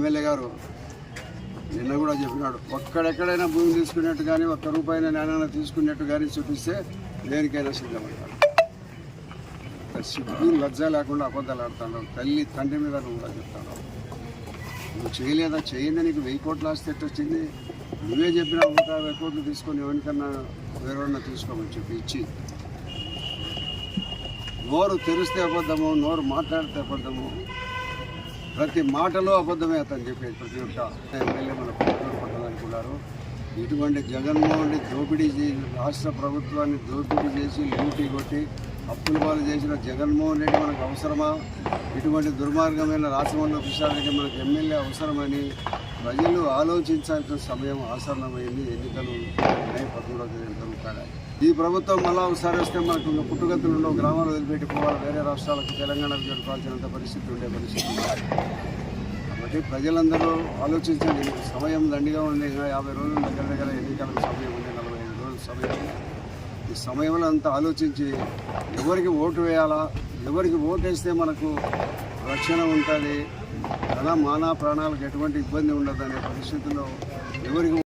MLA గారు నిన్న కూడా చెప్పినాడు, ఒక్కడెక్కడైనా భూమి తీసుకున్నట్టు కానీ ఒక్క రూపాయిన నాణ్యాన్ని తీసుకున్నట్టు కానీ చూపిస్తే దేనికైనా సిద్ధమవుతాడు. సిగ్గు లజ్జ లేకుండా అబద్ధాలు ఆడుతున్నాడు. తల్లి తండ్రి మీద నువ్వు కూడా చెప్తాను. నువ్వు చేయలేదా? చేయండి. నీకు 1000 కోట్ల ఆస్తి వచ్చింది. నువ్వే చెప్పినా 150 కోట్లు తీసుకొని ఎవరికన్నా వేరేవన్నా తీసుకోమని చెప్పి ఇచ్చి, నోరు తెరిస్తే అబద్ధము, నోరు మాట్లాడితే అబద్ధము, ప్రతి మాటలో అబద్ధమే అతను చెప్పేది. ప్రతి ఒక్క ఎమ్మెల్యే మన ప్రభుత్వం పట్టాలనుకున్నారు. ఇటువంటి జగన్మోహన్ రెడ్డి దోపిడీ చేసి, రాష్ట్ర ప్రభుత్వాన్ని దోపిడీ చేసి లూటీ కొట్టి అప్పుల పాలు చేసిన జగన్మోహన్ రెడ్డి మనకు అవసరమా? ఇటువంటి దుర్మార్గమైన రాష్ట్రంలో కిషన్ రెడ్డి మనకు ఎమ్మెల్యే అవసరమని ప్రజలు ఆలోచించాల్సిన సమయం ఆసన్నమైంది. ఎన్నికలు 17వ తేదీ కాగాలి. ఈ ప్రభుత్వం మళ్ళా ఒకసారి వస్తే మనకు పుట్టుగతులు ఉండవు. గ్రామాలు వదిలిపెట్టి పోవాలి, వేరే రాష్ట్రాలకు, తెలంగాణకు చేరుకోవాల్సినంత పరిస్థితి ఉండే పరిస్థితి. కాబట్టి ప్రజలందరూ ఆలోచించండి. సమయం దండిగా ఉంది. 50 రోజులు దగ్గర ఎన్నికలకు సమయం ఉంది. 45 రోజుల సమయం. ఈ సమయంలో అంతా ఆలోచించి ఎవరికి ఓటు వేయాలా, ఎవరికి ఓటు వేస్తే మనకు రక్షణ ఉంటుంది, మాన ప్రాణాలకు ఎటువంటి ఇబ్బంది ఉండదు అనే పరిస్థితుల్లో ఎవరికి